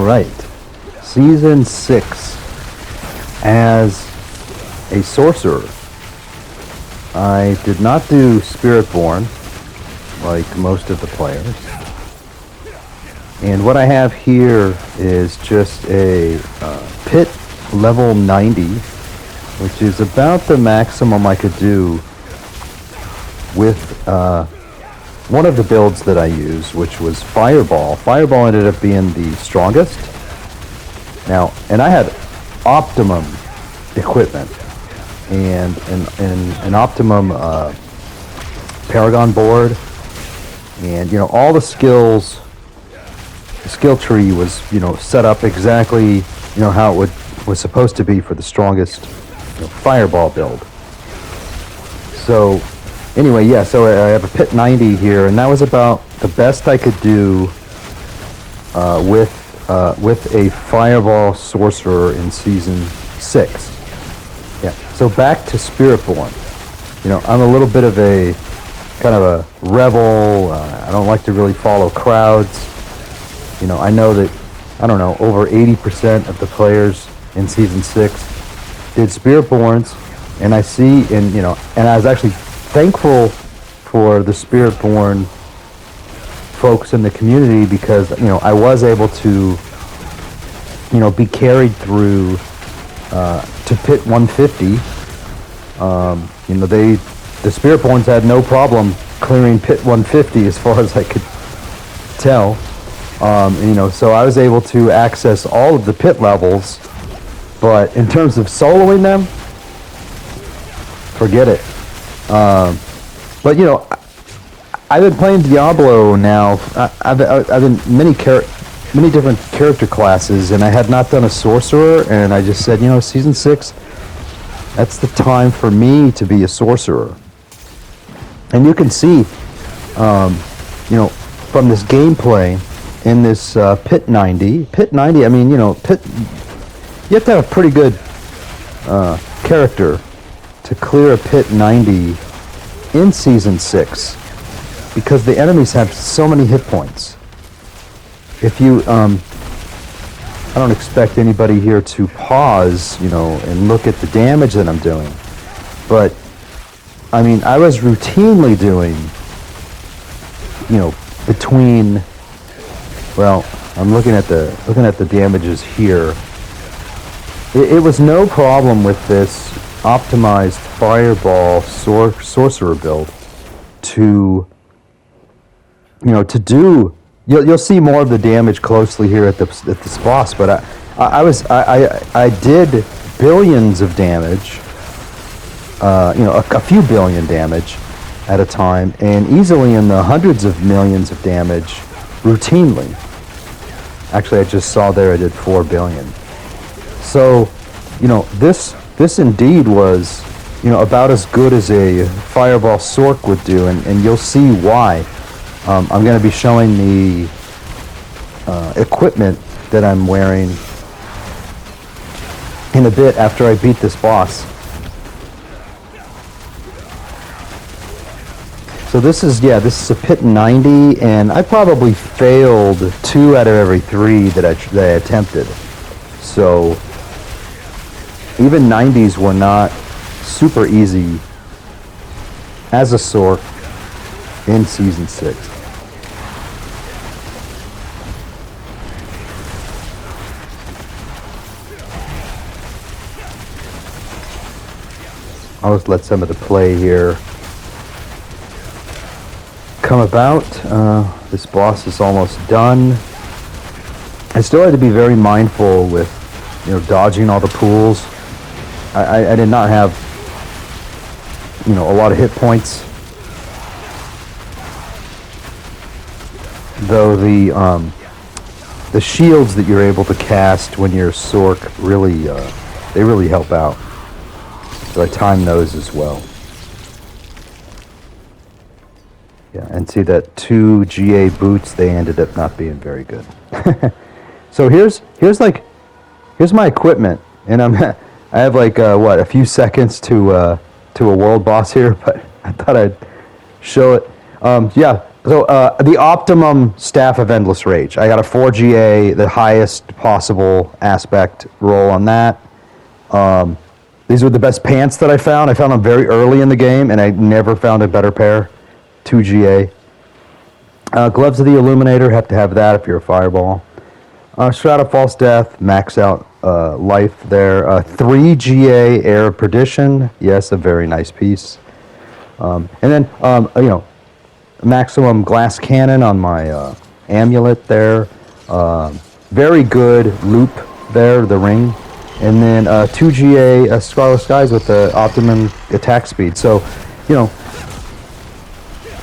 Alright, Season 6 as a Sorcerer. I did not do Spiritborn like most of the players. And what I have here is just a Pit level 90, which is about the maximum I could do with one of the builds that I used, which was Fireball. Fireball ended up being the strongest. Now, and I had optimum equipment and an optimum Paragon board, and all the skills. The skill tree was set up exactly how it was supposed to be for the strongest Fireball build. So anyway, yeah, so I have a Pit 90 here, and that was about the best I could do with a Fireball Sorcerer in Season 6. Yeah, so back to Spiritborn. I'm a little bit of a kind of a rebel. I don't like to really follow crowds. I know that, over 80% of the players in Season 6 did Spiritborns, and I see, and I was actually thankful for the Spiritborn folks in the community because, I was able to, be carried through to Pit 150. The Spiritborns had no problem clearing Pit 150 as far as I could tell. So I was able to access all of the Pit levels, but in terms of soloing them, forget it. But I've been playing Diablo now. I've been many different character classes, and I had not done a Sorcerer, and I just said, Season 6, that's the time for me to be a Sorcerer. And you can see, from this gameplay in this Pit 90, I mean, you have to have a pretty good character to clear a Pit 90 in Season 6, because the enemies have so many hit points. If you, I don't expect anybody here to pause, and look at the damage that I'm doing, but I mean, I was routinely doing, between, well, I'm looking at the damages here. It was no problem with this optimized Fireball Sorcerer build to do. You'll see more of the damage closely here at this boss, but I did billions of damage, a few billion damage at a time, and easily in the hundreds of millions of damage routinely. Actually, I just saw there I did 4 billion. So, this indeed was, about as good as a Fireball Sorc would do, and you'll see why. I'm going to be showing the equipment that I'm wearing in a bit after I beat this boss. So this is a Pit 90, and I probably failed 2 out of every 3 that I attempted. So even 90s were not super easy as a Sorc in Season 6. I'll just let some of the play here come about. This boss is almost done. I still had to be very mindful with, dodging all the pools. I did not have, a lot of hit points. Though the shields that you're able to cast when you're Sorc really, they really help out. So I time those as well. Yeah, and see that 2 GA boots, they ended up not being very good. So here's my equipment, and I have a few seconds to a world boss here, but I thought I'd show it. Yeah, So the optimum Staff of Endless Rage. I got a 4GA, the highest possible aspect roll on that. These were the best pants that I found. I found them very early in the game, and I never found a better pair. 2GA. Gloves of the Illuminator, have to have that if you're a Fireball. Shroud of False Death, max out life there. 3GA Air of Perdition, yes, a very nice piece. And then, maximum glass cannon on my amulet there. Very good loop there, the ring. And then 2GA Scarlet Skies with the optimum attack speed. So,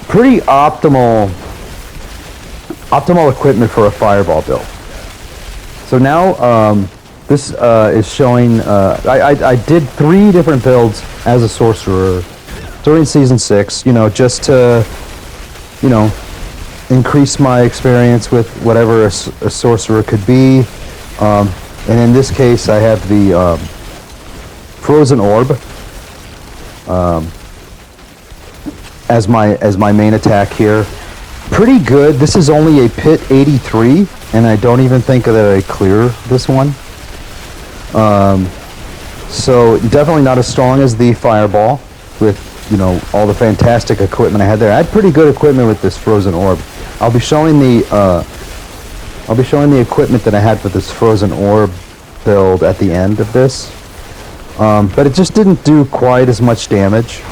pretty optimal equipment for a Fireball build. So now this is showing, I did 3 different builds as a Sorcerer during Season 6, just to, increase my experience with whatever a Sorcerer could be. And in this case, I have the Frozen Orb as my main attack here. Pretty good. This is only a Pit 83, and I don't even think that I clear this one. So definitely not as strong as the Fireball with, all the fantastic equipment I had there. I had pretty good equipment with this Frozen Orb. I'll be showing the equipment that I had for this Frozen Orb build at the end of this. But it just didn't do quite as much damage.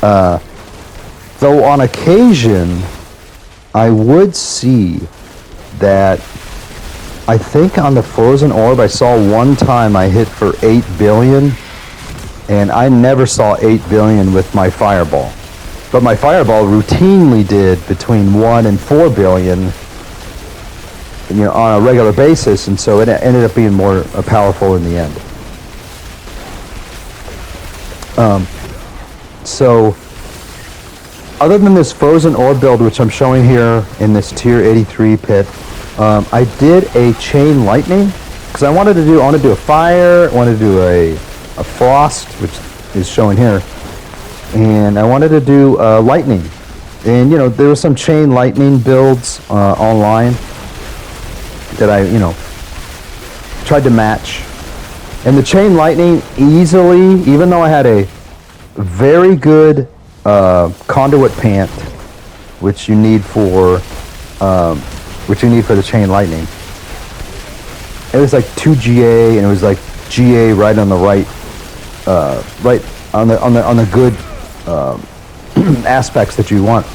Though on occasion, I would see that I think on the Frozen Orb, I saw one time I hit for 8 billion, and I never saw 8 billion with my Fireball. But my Fireball routinely did between 1 and 4 billion, on a regular basis, and so it ended up being more powerful in the end. So, other than this Frozen Orb build, which I'm showing here in this Tier 83 pit, I did a Chain Lightning, because I wanted to do a fire, I wanted to do a frost, which is showing here, and I wanted to do lightning. And, there were some Chain Lightning builds online that I, tried to match. And the Chain Lightning easily, even though I had a very good conduit pant, which you need for the Chain Lightning. It was like 2GA, and it was like GA right on the right on the good aspects that you want.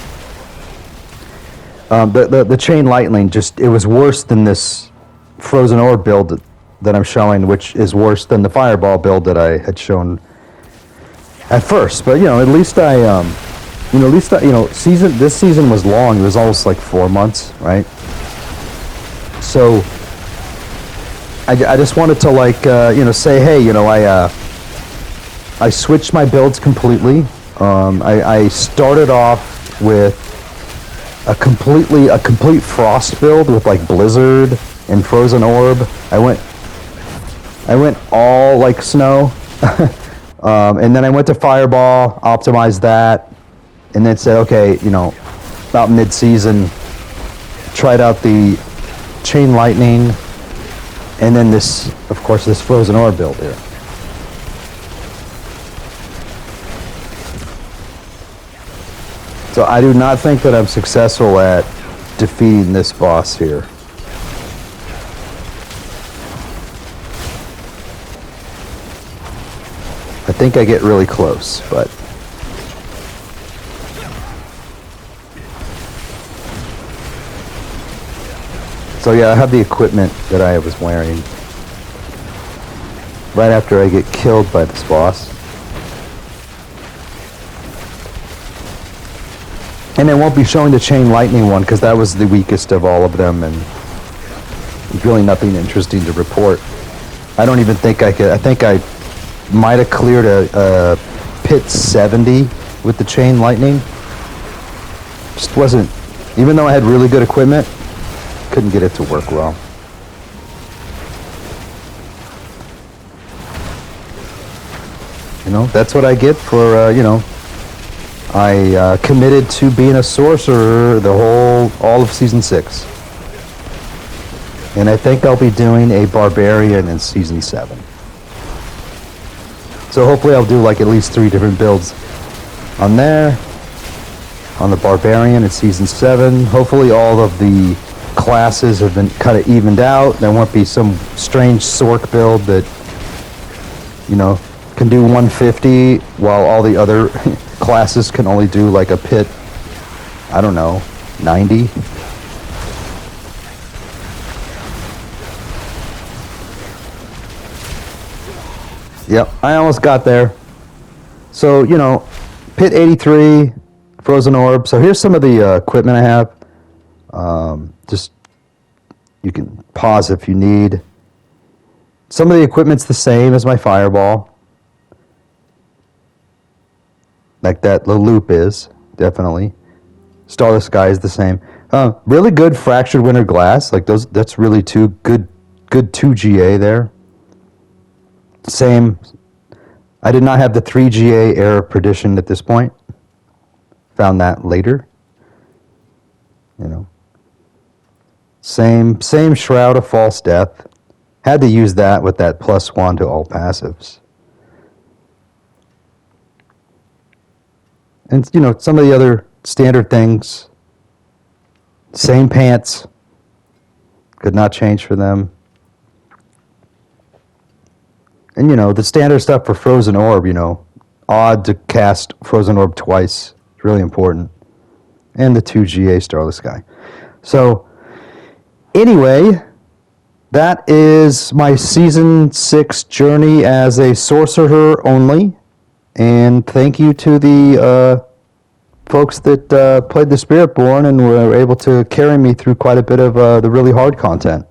The Chain Lightning it was worse than this Frozen Orb build that I'm showing, which is worse than the Fireball build that I had shown at first. But at least this season was long. It was almost like 4 months, right? So I just wanted to say, hey, I switched my builds completely. I started off with a complete Frost build with like Blizzard and Frozen Orb. I went all like snow. And then I went to Fireball, optimized that, and then said, okay, about mid-season, tried out the Chain Lightning, and then this Frozen Orb build here. So I do not think that I'm successful at defeating this boss here. I think I get really close, but so yeah, I have the equipment that I was wearing right after I get killed by this boss. And I won't be showing the Chain Lightning one because that was the weakest of all of them, and there's really nothing interesting to report. I don't even think I could. I think I might have cleared a Pit 70 with the Chain Lightning. Just wasn't, even though I had really good equipment, couldn't get it to work well. That's what I get for, I committed to being a sorcerer all of season 6. And I think I'll be doing a barbarian in season 7. So hopefully I'll do like at least 3 different builds on there. On the barbarian in season 7. Hopefully all of the classes have been kind of evened out. There won't be some strange Sorc build that, can do 150 while all the other classes can only do like a pit, 90. Yep, I almost got there. So, pit 83, frozen orb. So here's some of the equipment I have. Just, you can pause if you need. Some of the equipment's the same as my fireball. Like that the loop is, definitely. Starless Sky is the same. Really good fractured winter glass. Like that's really good 2 GA there. Same. I did not have the 3 GA Air of Perdition at this point. Found that later. Same Shroud of False Death. Had to use that with that +1 to all passives. And, some of the other standard things. Same pants. Could not change for them. And, the standard stuff for Frozen Orb, odd to cast Frozen Orb twice. It's really important. And the 2 GA Starless Sky. So, anyway, that is my Season 6 journey as a sorcerer only. And thank you to the folks that played the Spiritborn and were able to carry me through quite a bit of the really hard content.